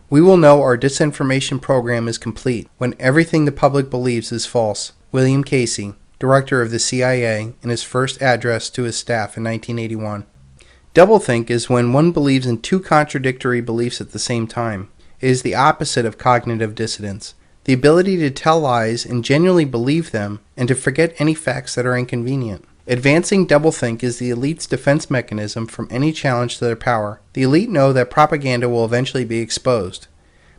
We will know our disinformation program is complete when everything the public believes is false. William Casey, director of the CIA, in his first address to his staff in 1981. Doublethink is when one believes in two contradictory beliefs at the same time. It is the opposite of cognitive dissonance, the ability to tell lies and genuinely believe them and to forget any facts that are inconvenient. Advancing doublethink is the elite's defense mechanism from any challenge to their power. The elite know that propaganda will eventually be exposed.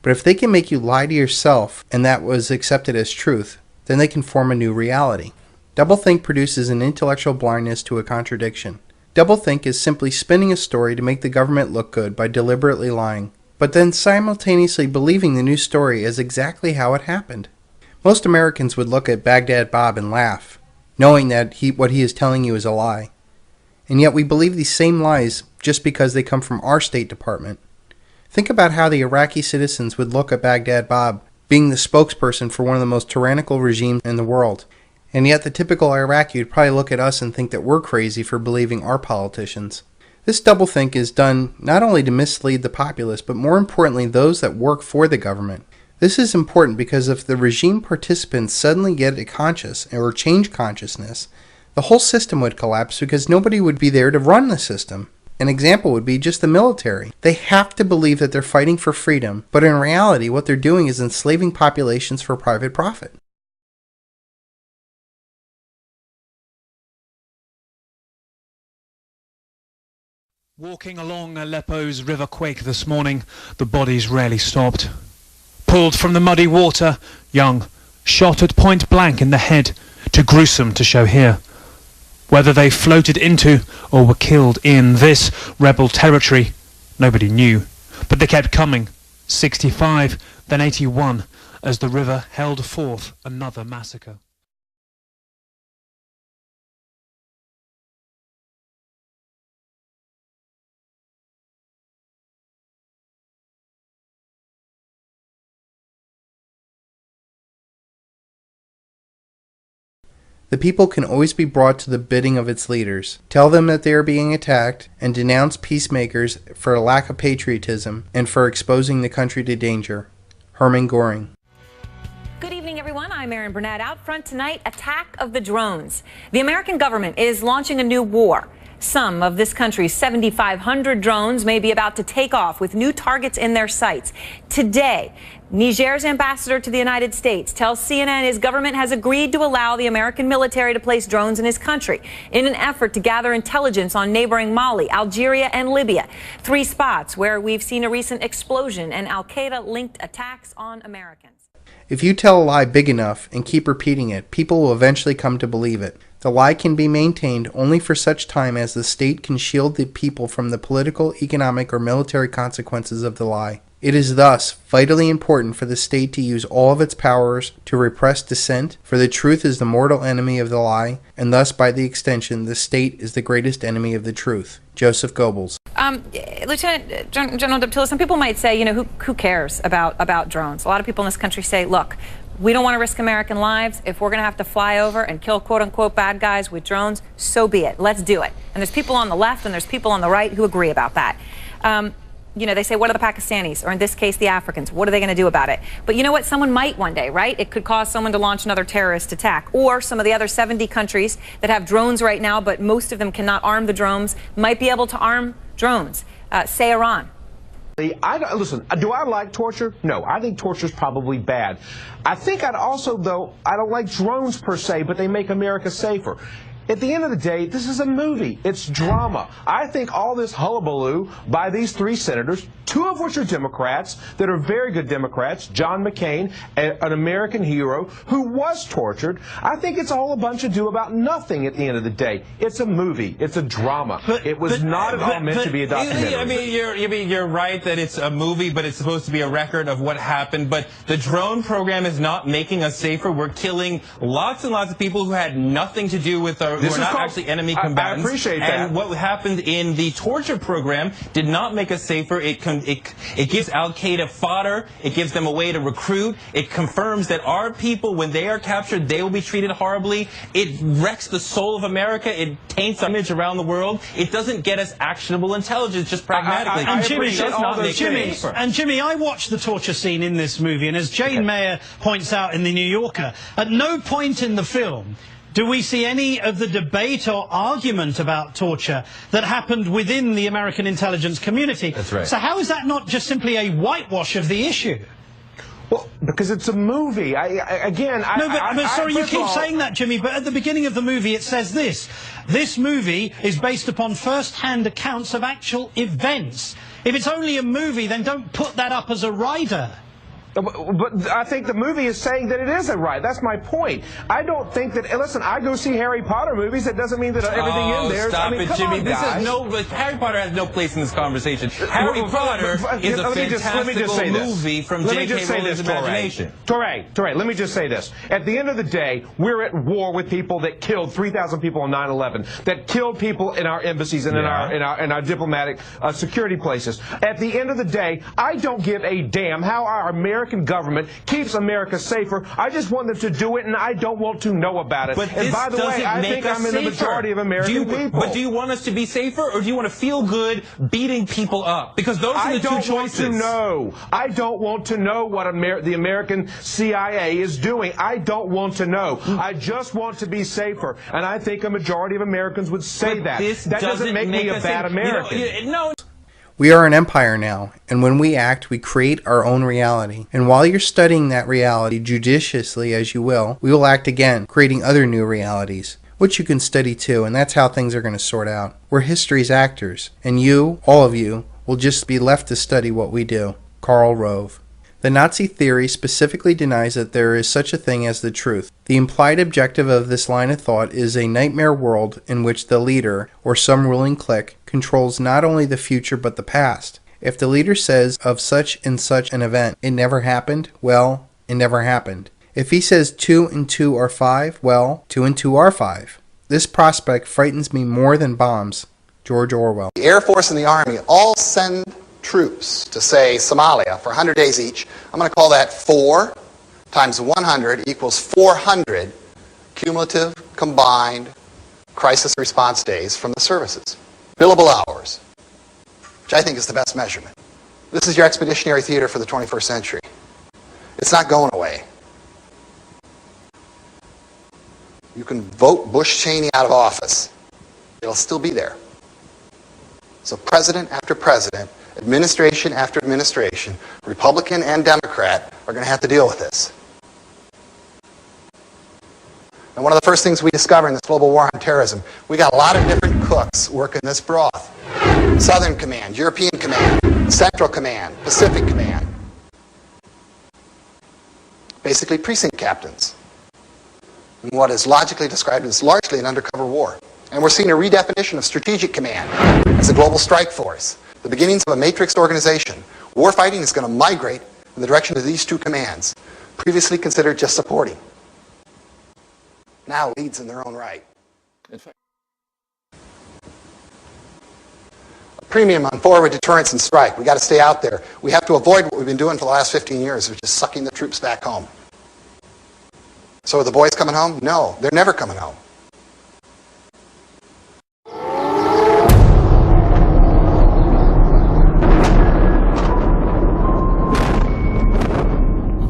But if they can make you lie to yourself and that was accepted as truth, then they can form a new reality. Doublethink produces an intellectual blindness to a contradiction. Doublethink is simply spinning a story to make the government look good by deliberately lying, but then simultaneously believing the new story as exactly how it happened. Most Americans would look at Baghdad Bob and laugh, knowing that what he is telling you is a lie. And yet we believe these same lies just because they come from our State Department. Think about how the Iraqi citizens would look at Baghdad Bob being the spokesperson for one of the most tyrannical regimes in the world. And yet the typical Iraqi would probably look at us and think that we're crazy for believing our politicians. This doublethink is done not only to mislead the populace, but more importantly those that work for the government. This is important because if the regime participants suddenly get a conscious or change consciousness, the whole system would collapse because nobody would be there to run the system. An example would be just the military. They have to believe that they're fighting for freedom, but in reality what they're doing is enslaving populations for private profit. Walking along Aleppo's River Quake this morning, the bodies rarely stopped. Pulled from the muddy water, young, shot at point blank in the head, too gruesome to show here. Whether they floated into or were killed in this rebel territory, nobody knew. But they kept coming, 65, then 81, as the river held forth another massacre. The people can always be brought to the bidding of its leaders. Tell them that they are being attacked, and denounce peacemakers for a lack of patriotism and for exposing the country to danger. Hermann Göring. Good evening, everyone. I'm Erin Burnett. Out front tonight, attack of the drones. The American government is launching a new war. Some of this country's 7,500 drones may be about to take off with new targets in their sights. Today, Niger's ambassador to the United States tells CNN his government has agreed to allow the American military to place drones in his country in an effort to gather intelligence on neighboring Mali, Algeria, and Libya, 3 spots where we've seen a recent explosion and al-Qaeda-linked attacks on Americans. If you tell a lie big enough and keep repeating it, people will eventually come to believe it. The lie can be maintained only for such time as the state can shield the people from the political, economic, or military consequences of the lie. It is thus vitally important for the state to use all of its powers to repress dissent, for the truth is the mortal enemy of the lie, and thus, by the extension, the state is the greatest enemy of the truth. Joseph Goebbels. Lieutenant General Deptula, some people might say, who cares about drones? A lot of people in this country say, look, we don't want to risk American lives. If we're going to have to fly over and kill quote-unquote bad guys with drones, so be it. Let's do it. And there's people on the left and there's people on the right who agree about that. They say, what are the Pakistanis, or in this case, the Africans? What are they going to do about it? But you know what? Someone might one day, right? It could cause someone to launch another terrorist attack. Or some of the other 70 countries that have drones right now, but most of them cannot arm the drones, might be able to arm drones. Say Iran. Listen, do I like torture? No, I think torture is probably bad. I think I don't like drones per se, but they make America safer. At the end of the day, this is a movie. It's drama. I think all this hullabaloo by these 3 senators, 2 of which are Democrats, that are very good Democrats, John McCain, an American hero, who was tortured, I think it's all a bunch of ado about nothing at the end of the day. It's a movie. It's a drama. It was not at all meant to be a documentary. I mean, you're right that it's a movie, but it's supposed to be a record of what happened. But the drone program is not making us safer. We're killing lots and lots of people who had nothing to do with our who are not actually enemy combatants. I appreciate that. And what happened in the torture program did not make us safer. It gives Al-Qaeda fodder. It gives them a way to recruit. It confirms that our people, when they are captured, they will be treated horribly. It wrecks the soul of America. It taints our image around the world. It doesn't get us actionable intelligence, just pragmatically. And Jimmy, Jimmy, I watched the torture scene in this movie, and as Jane Mayer points out in The New Yorker, at no point in the film do we see any of the debate or argument about torture that happened within the American intelligence community. That's right. So how is that not just simply a whitewash of the issue? Well, because it's a movie. Sorry, you keep saying that, Jimmy, but at the beginning of the movie it says this. This movie is based upon first-hand accounts of actual events. If it's only a movie, then don't put that up as a rider. But I think the movie is saying that it isn't right. That's my point. I don't think that. Listen, I go see Harry Potter movies. That doesn't mean that everything in there. Stop it, Jimmy. Harry Potter has no place in this conversation. Harry Potter is a fantastical movie from J.K. Rowling's imagination. Touré, let me just say this. At the end of the day, we're at war with people that killed 3,000 people on 9/11, that killed people in our embassies and in our diplomatic security places. At the end of the day, I don't give a damn how our American government keeps America safer. I just want them to do it, and I don't want to know about it. But and by the way, I think I'm in the majority of American people. But do you want us to be safer, or do you want to feel good beating people up? Because those are the two choices. I don't want to know what the American CIA is doing. I don't want to know. I just want to be safer. And I think a majority of Americans would say that. That doesn't make me a bad American. No. We are an empire now, and when we act, we create our own reality. And while you're studying that reality judiciously as you will, we will act again, creating other new realities, which you can study too, and that's how things are going to sort out. We're history's actors, and you, all of you, will just be left to study what we do. Karl Rove. The Nazi theory specifically denies that there is such a thing as the truth. The implied objective of this line of thought is a nightmare world in which the leader, or some ruling clique, controls not only the future but the past. If the leader says of such and such an event, it never happened, well, it never happened. If he says 2 and 2 are 5, well, 2 and 2 are 5. This prospect frightens me more than bombs. George Orwell. The Air Force and the Army all send troops to, say, Somalia for 100 days each. I'm going to call that 4 times 100 equals 400 cumulative combined crisis response days from the services. Billable hours, which I think is the best measurement. This is your expeditionary theater for the 21st century. It's not going away. You can vote Bush Cheney out of office. It'll still be there. So president after president, administration after administration, Republican and Democrat, are going to have to deal with this. And one of the first things we discover in this global war on terrorism, we got a lot of different cooks working this broth. Southern Command, European Command, Central Command, Pacific Command. Basically precinct captains. And what is logically described as largely an undercover war. And we're seeing a redefinition of strategic command as a global strike force. The beginnings of a matrix organization. Warfighting is going to migrate in the direction of these two commands, previously considered just supporting. Now leads in their own right. A premium on forward deterrence and strike. We got to stay out there. We have to avoid what we've been doing for the last 15 years, which is sucking the troops back home. So are the boys coming home? No, they're never coming home.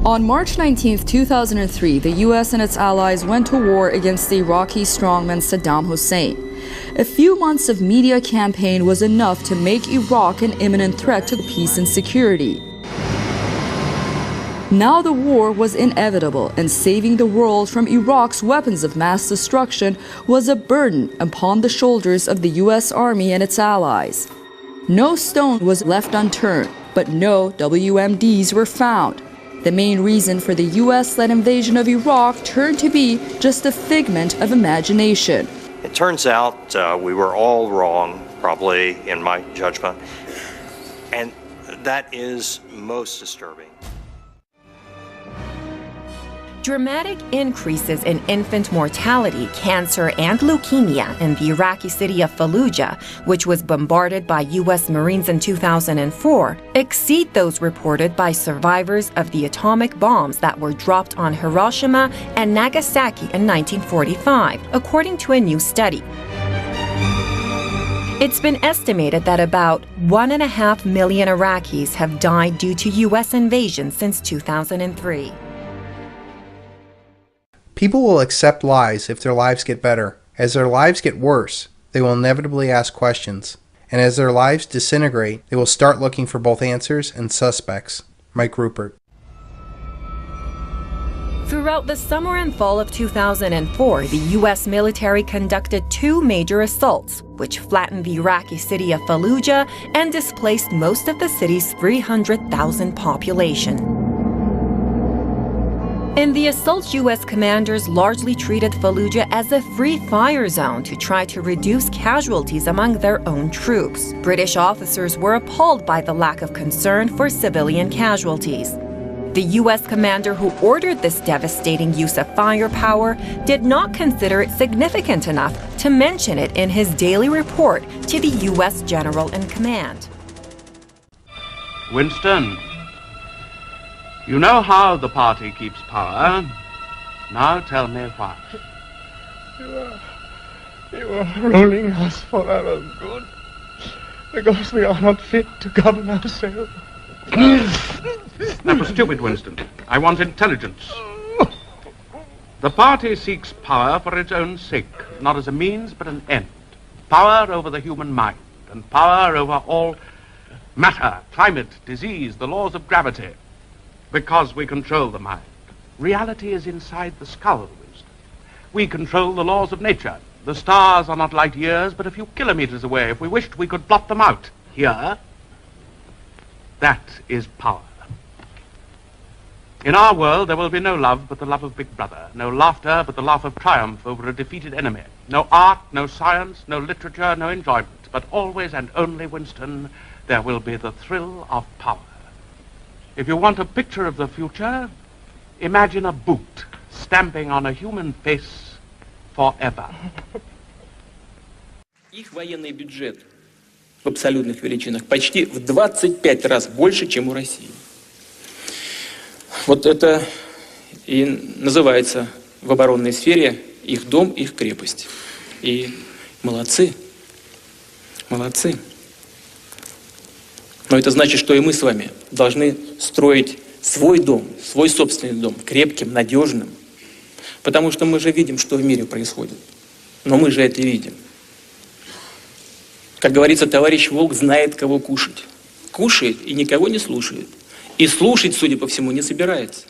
On March 19, 2003, the U.S. and its allies went to war against the Iraqi strongman Saddam Hussein. A few months of media campaign was enough to make Iraq an imminent threat to peace and security. Now the war was inevitable, and saving the world from Iraq's weapons of mass destruction was a burden upon the shoulders of the U.S. Army and its allies. No stone was left unturned, but no WMDs were found. The main reason for the U.S.-led invasion of Iraq turned to be just a figment of imagination. It turns out we were all wrong, probably, in my judgment, and that is most disturbing. Dramatic increases in infant mortality, cancer, and leukemia in the Iraqi city of Fallujah, which was bombarded by U.S. Marines in 2004, exceed those reported by survivors of the atomic bombs that were dropped on Hiroshima and Nagasaki in 1945, according to a new study. It's been estimated that about 1.5 million Iraqis have died due to U.S. invasion since 2003. People will accept lies if their lives get better. As their lives get worse, they will inevitably ask questions. And as their lives disintegrate, they will start looking for both answers and suspects. Mike Rupert. Throughout the summer and fall of 2004, the U.S. military conducted 2 major assaults, which flattened the Iraqi city of Fallujah and displaced most of the city's 300,000 population. In the assaults, U.S. commanders largely treated Fallujah as a free fire zone to try to reduce casualties among their own troops. British officers were appalled by the lack of concern for civilian casualties. The U.S. commander who ordered this devastating use of firepower did not consider it significant enough to mention it in his daily report to the U.S. general in command. Winston, you know how the party keeps power. Now tell me why. You are ruling us for our own good, because we are not fit to govern ourselves. That was stupid, Winston. I want intelligence. The party seeks power for its own sake, not as a means but an end. Power over the human mind, and power over all matter, climate, disease, the laws of gravity. Because we control the mind. Reality is inside the skull, Winston. We control the laws of nature. The stars are not light years, but a few kilometers away. If we wished, we could blot them out. Here, that is power. In our world, there will be no love but the love of Big Brother, no laughter but the laugh of triumph over a defeated enemy, no art, no science, no literature, no enjoyment, but always and only, Winston, there will be the thrill of power. If you want a picture of the future, imagine a boot stamping on a human face forever. Их военный бюджет в абсолютных величинах почти в 25 раз больше, чем у России. Вот это и называется в оборонной сфере их дом, их крепость. И молодцы, молодцы. Но это значит, что и мы с вами должны строить свой дом, свой собственный дом, крепким, надежным. Потому что мы же видим, что в мире происходит. Но мы же это видим. Как говорится, товарищ Волк знает, кого кушать. Кушает и никого не слушает. И слушать, судя по всему, не собирается.